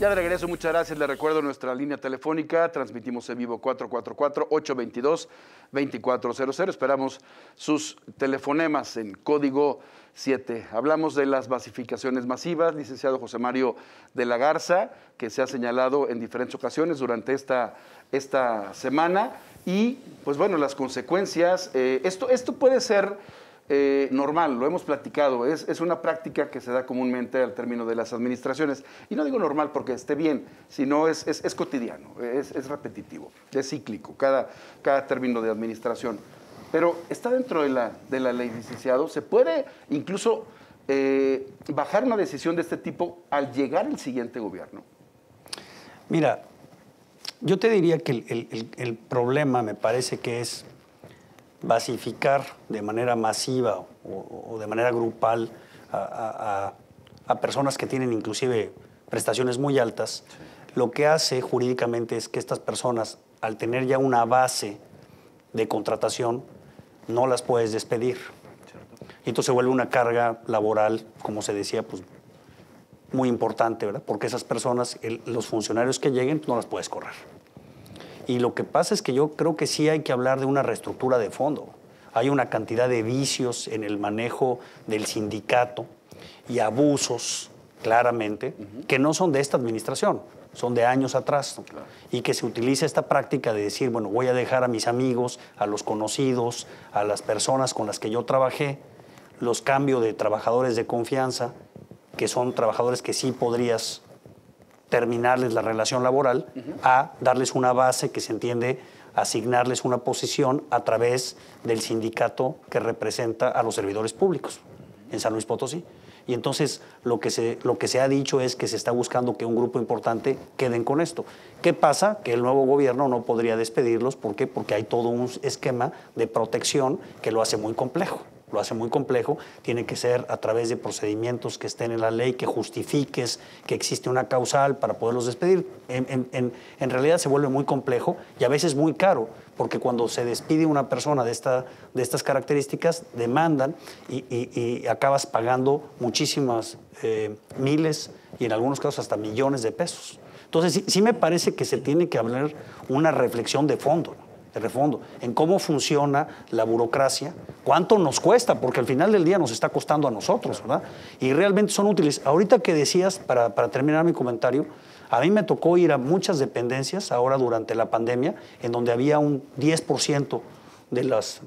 Ya de regreso, muchas gracias. Le recuerdo nuestra línea telefónica. Transmitimos en vivo 444-822-2400. Esperamos sus telefonemas en código 7. Hablamos de las basificaciones masivas, licenciado José Mario de la Garza, que se ha señalado en diferentes ocasiones durante esta semana. Y, pues bueno, las consecuencias. Esto puede ser normal, lo hemos platicado, es una práctica que se da comúnmente al término de las administraciones. Y no digo normal porque esté bien, sino es cotidiano, es repetitivo, es cíclico, cada término de administración. Pero está dentro de la ley, licenciado. ¿Se puede incluso bajar una decisión de este tipo al llegar el siguiente gobierno? Mira, yo te diría que el problema me parece que es basificar de manera masiva o de manera grupal a personas que tienen inclusive prestaciones muy altas. Sí. Lo que hace jurídicamente es que estas personas, al tener ya una base de contratación, no las puedes despedir. Cierto. Y entonces se vuelve una carga laboral, como se decía, pues muy importante, ¿verdad? Porque esas personas, los funcionarios que lleguen, no las puedes correr. Y lo que pasa es que yo creo que sí hay que hablar de una reestructura de fondo. Hay una cantidad de vicios en el manejo del sindicato y abusos, claramente, que no son de esta administración, son de años atrás. Claro. Y que se utiliza esta práctica de decir, bueno, voy a dejar a mis amigos, a los conocidos, a las personas con las que yo trabajé, los cambio de trabajadores de confianza, que son trabajadores que sí podrías terminarles la relación laboral, a darles una base que se entiende, asignarles una posición a través del sindicato que representa a los servidores públicos en San Luis Potosí. Y entonces lo que se ha dicho es que se está buscando que un grupo importante queden con esto. ¿Qué pasa? Que el nuevo gobierno no podría despedirlos. ¿Por qué? Porque hay todo un esquema de protección que lo hace muy complejo. Lo hace muy complejo, tiene que ser a través de procedimientos que estén en la ley, que justifiques que existe una causal para poderlos despedir. En realidad se vuelve muy complejo y a veces muy caro, porque cuando se despide una persona de estas características, demandan y acabas pagando muchísimas miles y en algunos casos hasta millones de pesos. Entonces sí me parece que se tiene que hablar una reflexión de fondo, ¿no? De refondo, en cómo funciona la burocracia, cuánto nos cuesta, porque al final del día nos está costando a nosotros, ¿verdad? Y realmente son útiles. Ahorita que decías, para terminar mi comentario, a mí me tocó ir a muchas dependencias, ahora durante la pandemia, en donde había un 10% de las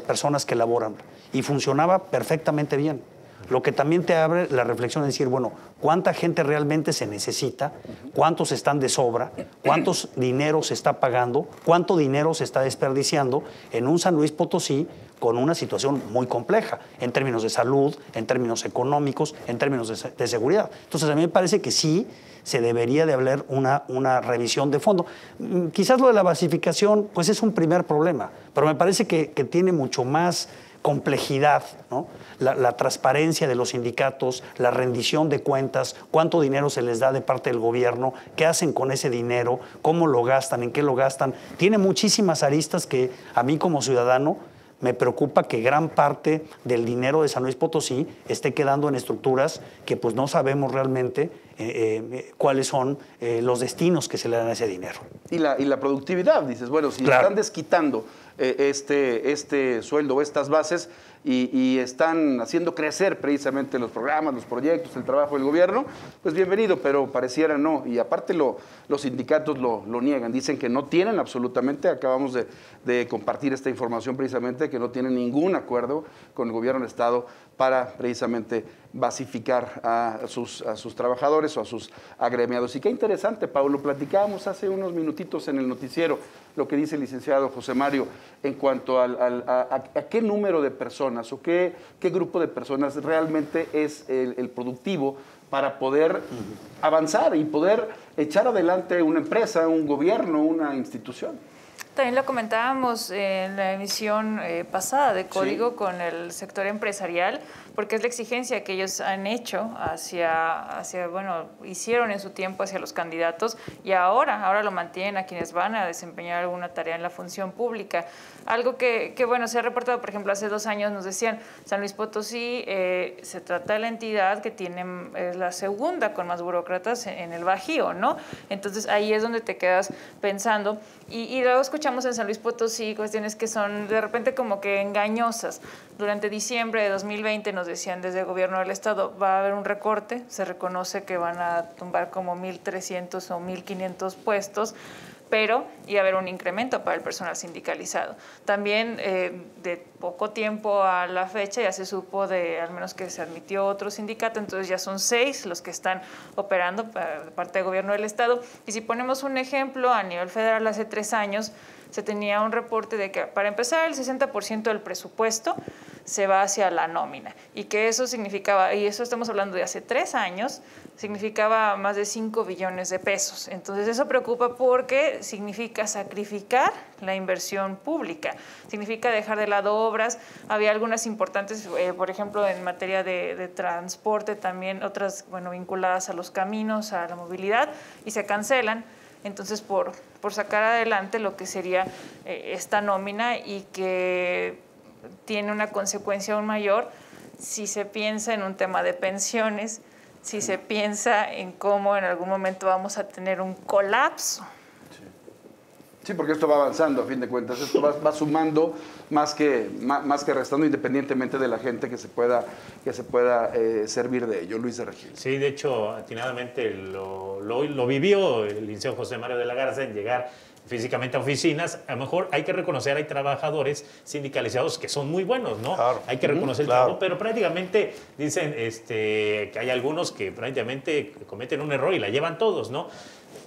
personas que laboran, y funcionaba perfectamente bien. Lo que también te abre la reflexión es decir, bueno, ¿cuánta gente realmente se necesita? ¿Cuántos están de sobra? ¿Cuántos dinero se está pagando? ¿Cuánto dinero se está desperdiciando en un San Luis Potosí con una situación muy compleja en términos de salud, en términos económicos, en términos de seguridad? Entonces, a mí me parece que sí se debería de hablar una revisión de fondo. Quizás lo de la basificación, pues es un primer problema, pero me parece que tiene mucho más complejidad, ¿no? La transparencia de los sindicatos, la rendición de cuentas, cuánto dinero se les da de parte del gobierno, qué hacen con ese dinero, cómo lo gastan, en qué lo gastan. Tiene muchísimas aristas que a mí como ciudadano me preocupa que gran parte del dinero de San Luis Potosí esté quedando en estructuras que pues no sabemos realmente cuáles son los destinos que se le dan a ese dinero. Y la productividad, dices, bueno, si claro, están desquitando este sueldo, estas bases, y están haciendo crecer precisamente los programas, los proyectos, el trabajo del gobierno, pues bienvenido, pero pareciera no. Y aparte los sindicatos lo niegan, dicen que no tienen absolutamente, acabamos de compartir esta información precisamente, que no tienen ningún acuerdo con el gobierno del Estado para precisamente basificar a sus trabajadores o a sus agremiados. Y qué interesante, Paulo, platicábamos hace unos minutitos en el noticiero lo que dice el licenciado José Mario en cuanto a qué número de personas o qué grupo de personas realmente es el productivo para poder avanzar y poder echar adelante una empresa, un gobierno, una institución. También lo comentábamos en la emisión pasada de Código, sí, con el sector empresarial, porque es la exigencia que ellos han hecho bueno, hicieron en su tiempo hacia los candidatos y ahora lo mantienen a quienes van a desempeñar alguna tarea en la función pública. Algo que bueno, se ha reportado, por ejemplo, hace 2 años nos decían, San Luis Potosí se trata de la entidad que tiene, es la segunda con más burócratas en el Bajío, ¿no? Entonces ahí es donde te quedas pensando. Y luego escuchamos en San Luis Potosí cuestiones que son de repente como que engañosas. Durante diciembre de 2020 nos decían desde el gobierno del estado va a haber un recorte, se reconoce que van a tumbar como 1,300 o 1,500 puestos, pero iba a haber un incremento para el personal sindicalizado. También de poco tiempo a la fecha ya se supo al menos que se admitió otro sindicato, entonces ya son 6 los que están operando de parte del gobierno del estado. Y si ponemos un ejemplo, a nivel federal hace 3 años se tenía un reporte de que para empezar el 60% del presupuesto se va hacia la nómina y que eso significaba, y eso estamos hablando de hace 3 años, significaba más de 5 billones de pesos. Entonces eso preocupa porque significa sacrificar la inversión pública, significa dejar de lado obras. Había algunas importantes, por ejemplo, en materia de transporte también, otras vinculadas a los caminos, a la movilidad, y se cancelan. Entonces, por sacar adelante lo que sería esta nómina y que tiene una consecuencia aún mayor si se piensa en un tema de pensiones, si se piensa en cómo en algún momento vamos a tener un colapso. Sí, porque esto va avanzando, a fin de cuentas. Esto va sumando más que restando, independientemente de la gente que se pueda servir de ello. Luis de Regil. Sí, de hecho, atinadamente lo vivió el licenciado José Mario de la Garza en llegar físicamente a oficinas. A lo mejor hay que reconocer, hay trabajadores sindicalizados que son muy buenos, ¿no? Claro. Hay que reconocer el trabajo, pero prácticamente dicen que hay algunos que prácticamente cometen un error y la llevan todos, ¿no?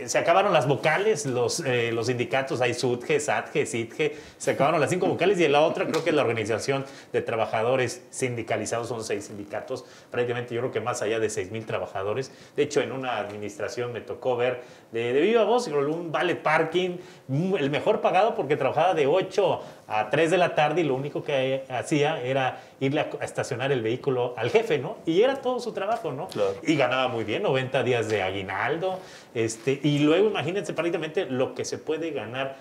Se acabaron las vocales, los sindicatos, hay SUTGE, SATGE, SITGE, se acabaron las 5 vocales y la otra creo que es la Organización de Trabajadores Sindicalizados, son 6 sindicatos, prácticamente yo creo que más allá de 6,000 trabajadores. De hecho, en una administración me tocó ver de viva voz un valet parking, el mejor pagado porque trabajaba de 8 a 3 de la tarde y lo único que hacía era irle a estacionar el vehículo al jefe, ¿no? Y era todo su trabajo, ¿no? Claro. Y ganaba muy bien, 90 días de aguinaldo, y luego imagínense prácticamente lo que se puede ganar,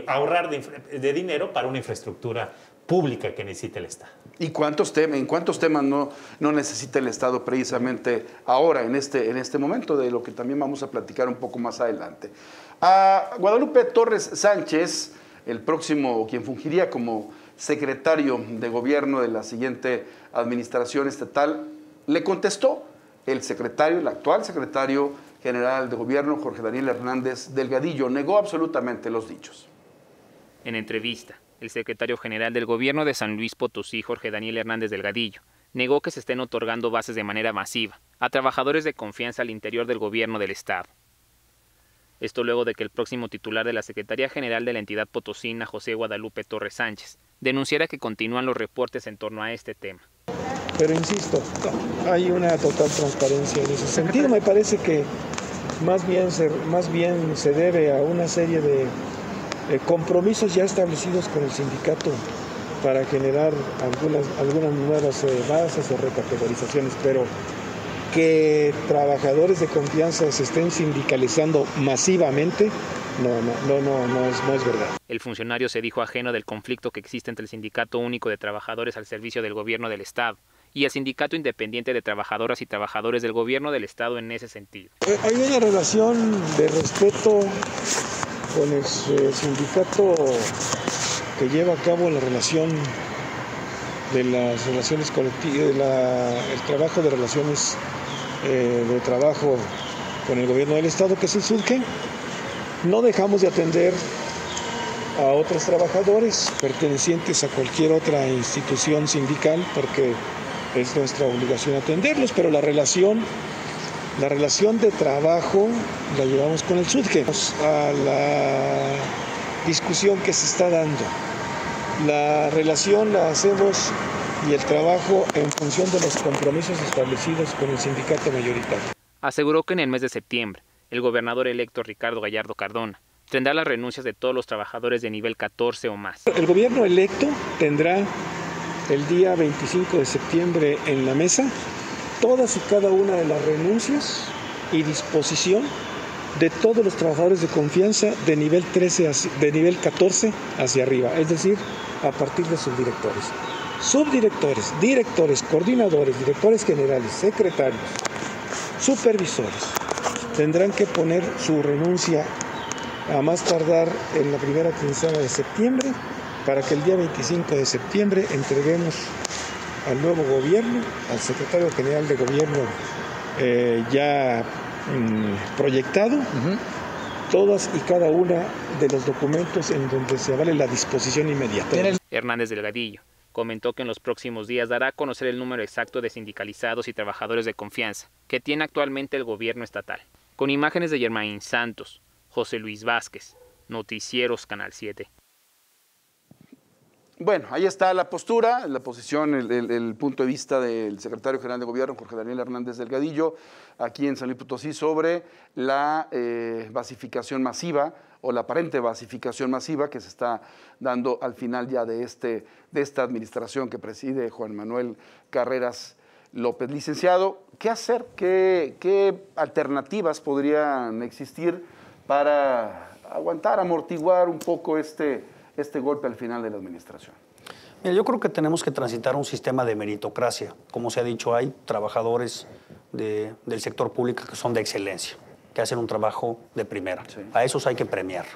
ahorrar de dinero para una infraestructura pública que necesita el Estado. ¿Y en cuántos temas no necesita el Estado precisamente ahora, en este momento, de lo que también vamos a platicar un poco más adelante? A Guadalupe Torres Sánchez, el próximo, quien fungiría como secretario de gobierno de la siguiente administración estatal, le contestó el actual secretario general de gobierno, Jorge Daniel Hernández Delgadillo. Negó absolutamente los dichos. En entrevista, el secretario general del gobierno de San Luis Potosí, Jorge Daniel Hernández Delgadillo, negó que se estén otorgando bases de manera masiva a trabajadores de confianza al interior del gobierno del Estado. Esto luego de que el próximo titular de la Secretaría General de la entidad potosina, José Guadalupe Torres Sánchez, denunciara que continúan los reportes en torno a este tema. Pero insisto, hay una total transparencia en ese sentido. Me parece que más bien se debe a una serie de compromisos ya establecidos con el sindicato para generar algunas nuevas bases o recategorizaciones, pero que trabajadores de confianza se estén sindicalizando masivamente, no es verdad. El funcionario se dijo ajeno del conflicto que existe entre el Sindicato Único de Trabajadores al Servicio del Gobierno del Estado y el Sindicato Independiente de Trabajadoras y Trabajadores del Gobierno del Estado en ese sentido. Hay una relación de respeto con el sindicato que lleva a cabo la relación de las relaciones colectivas, el trabajo de relaciones de trabajo con el gobierno del Estado, que se surge. No dejamos de atender a otros trabajadores pertenecientes a cualquier otra institución sindical, porque es nuestra obligación atenderlos, pero la relación de trabajo la llevamos con el SUTGE. A la discusión que se está dando, la relación la hacemos y el trabajo en función de los compromisos establecidos con el sindicato mayoritario. Aseguró que en el mes de septiembre, el gobernador electo Ricardo Gallardo Cardona tendrá las renuncias de todos los trabajadores de nivel 14 o más. El gobierno electo tendrá el día 25 de septiembre en la mesa todas y cada una de las renuncias y disposición de todos los trabajadores de confianza de nivel 14 hacia arriba, es decir, a partir de subdirectores. Subdirectores, directores, coordinadores, directores generales, secretarios, supervisores, tendrán que poner su renuncia a más tardar en la primera quincena de septiembre para que el día 25 de septiembre entreguemos al nuevo gobierno, al secretario general de gobierno ya proyectado, todas y cada una de los documentos en donde se avale la disposición inmediata. Hernández Delgadillo comentó que en los próximos días dará a conocer el número exacto de sindicalizados y trabajadores de confianza que tiene actualmente el gobierno estatal. Con imágenes de Germain Santos, José Luis Vázquez, Noticieros Canal 7. Bueno, ahí está la postura, la posición, el punto de vista del secretario general de gobierno, Jorge Daniel Hernández Delgadillo, aquí en San Luis Potosí, sobre la basificación masiva o la aparente basificación masiva que se está dando al final ya de esta administración que preside Juan Manuel Carreras López. Licenciado, ¿qué hacer? ¿Qué alternativas podrían existir para aguantar, amortiguar un poco este golpe al final de la administración? Mira, yo creo que tenemos que transitar un sistema de meritocracia. Como se ha dicho, hay trabajadores del sector público que son de excelencia, que hacen un trabajo de primera. Sí. A esos hay que premiar.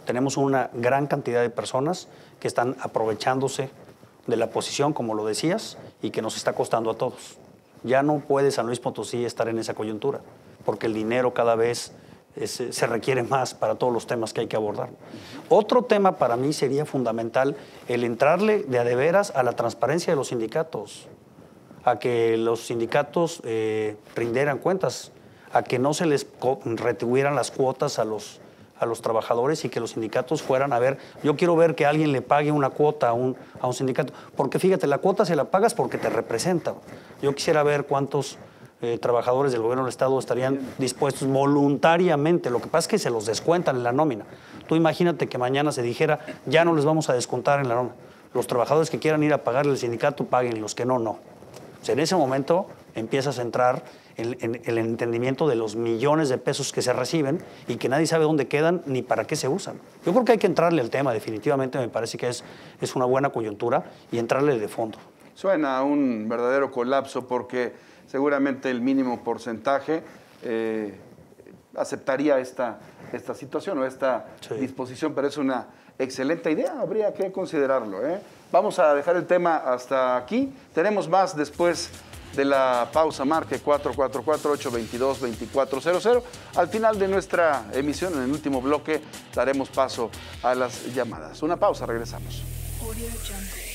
Tenemos una gran cantidad de personas que están aprovechándose de la posición, como lo decías, y que nos está costando a todos. Ya no puede San Luis Potosí estar en esa coyuntura, porque el dinero cada vez se requiere más para todos los temas que hay que abordar. Otro tema para mí sería fundamental el entrarle de a de veras a la transparencia de los sindicatos, a que los sindicatos rindieran cuentas, a que no se les retribuyeran las cuotas a los trabajadores y que los sindicatos fueran a ver, yo quiero ver que alguien le pague una cuota a un sindicato, porque fíjate, la cuota se la pagas porque te representa. Yo quisiera ver cuántos trabajadores del gobierno del Estado estarían dispuestos voluntariamente. Lo que pasa es que se los descuentan en la nómina. Tú imagínate que mañana se dijera, ya no les vamos a descontar en la nómina. Los trabajadores que quieran ir a pagarle al sindicato, paguen, los que no, no. O sea, en ese momento empiezas a entrar en el entendimiento de los millones de pesos que se reciben y que nadie sabe dónde quedan ni para qué se usan. Yo creo que hay que entrarle al tema, definitivamente me parece que es una buena coyuntura y entrarle de fondo. Suena a un verdadero colapso porque seguramente el mínimo porcentaje aceptaría esta situación o esta disposición, pero es una excelente idea, habría que considerarlo. Vamos a dejar el tema hasta aquí. Tenemos más después de la pausa. Marque 444-822-2400. Al final de nuestra emisión, en el último bloque, daremos paso a las llamadas. Una pausa, regresamos. Audio Jungle.